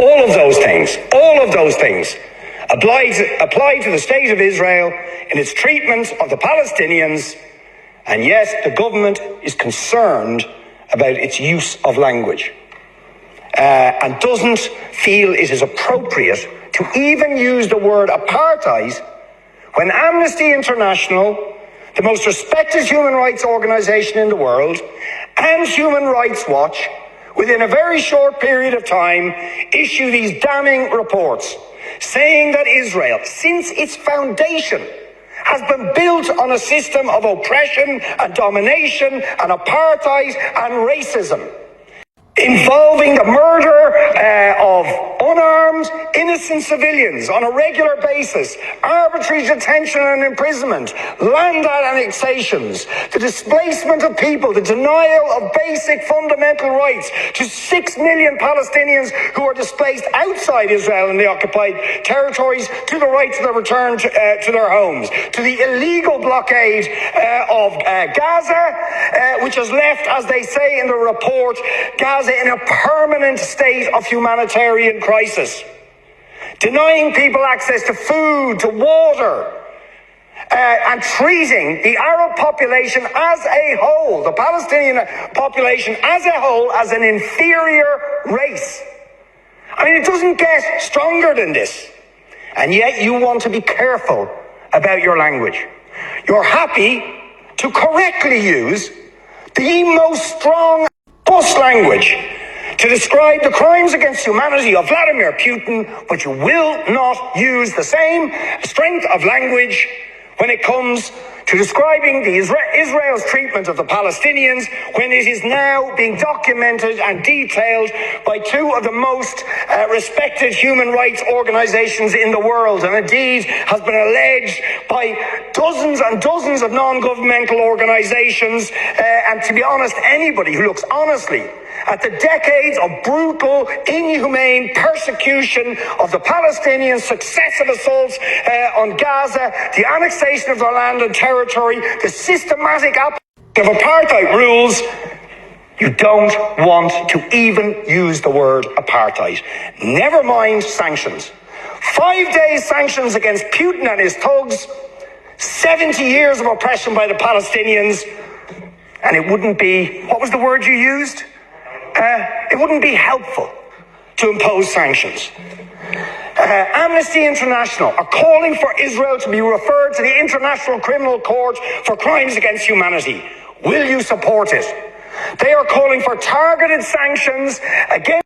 all of those things apply to the state of Israel in its treatment of the Palestinians, and yes, the government is concerned about its use of language and doesn't feel it is appropriate to even use the word apartheid when Amnesty International, the most respected human rights organization in the world, and Human Rights Watch, within a very short period of time, issue these damning reports, saying that Israel, since its foundation, has been built on a system of oppression and domination and apartheid and racism, involving the murder of unarmed, innocent civilians on a regular basis, arbitrary detention and imprisonment, land annexations, the displacement of people, the denial of basic fundamental rights to 6 million Palestinians who are displaced outside Israel and the occupied territories, to the right to their return to their homes, to the illegal blockade of Gaza, which has left, as they say in the report, Gaza in a permanent state of humanitarian crisis, denying people access to food, to water, and treating the Arab population as a whole, the Palestinian population as a whole, as an inferior race. I mean, it doesn't get stronger than this. And yet you want to be careful about your language. You're happy to correctly use the most strong bus language to describe the crimes against humanity of Vladimir Putin, but you will not use the same strength of language when it comes to describing Israel's treatment of the Palestinians, when it is now being documented and detailed by two of the most respected human rights organizations in the world, and indeed has been alleged by dozens and dozens of non-governmental organizations, and to be honest, anybody who looks honestly at the decades of brutal, inhumane persecution of the Palestinians, successive assaults on Gaza, the annexation of their land and territory, the systematic application of apartheid rules, you don't want to even use the word apartheid. Never mind sanctions. 5 days sanctions against Putin and his thugs, 70 years of oppression by the Palestinians, and it wouldn't be, what was the word you used? It wouldn't be helpful to impose sanctions. Amnesty International are calling for Israel to be referred to the International Criminal Court for crimes against humanity. Will you support it? They are calling for targeted sanctions against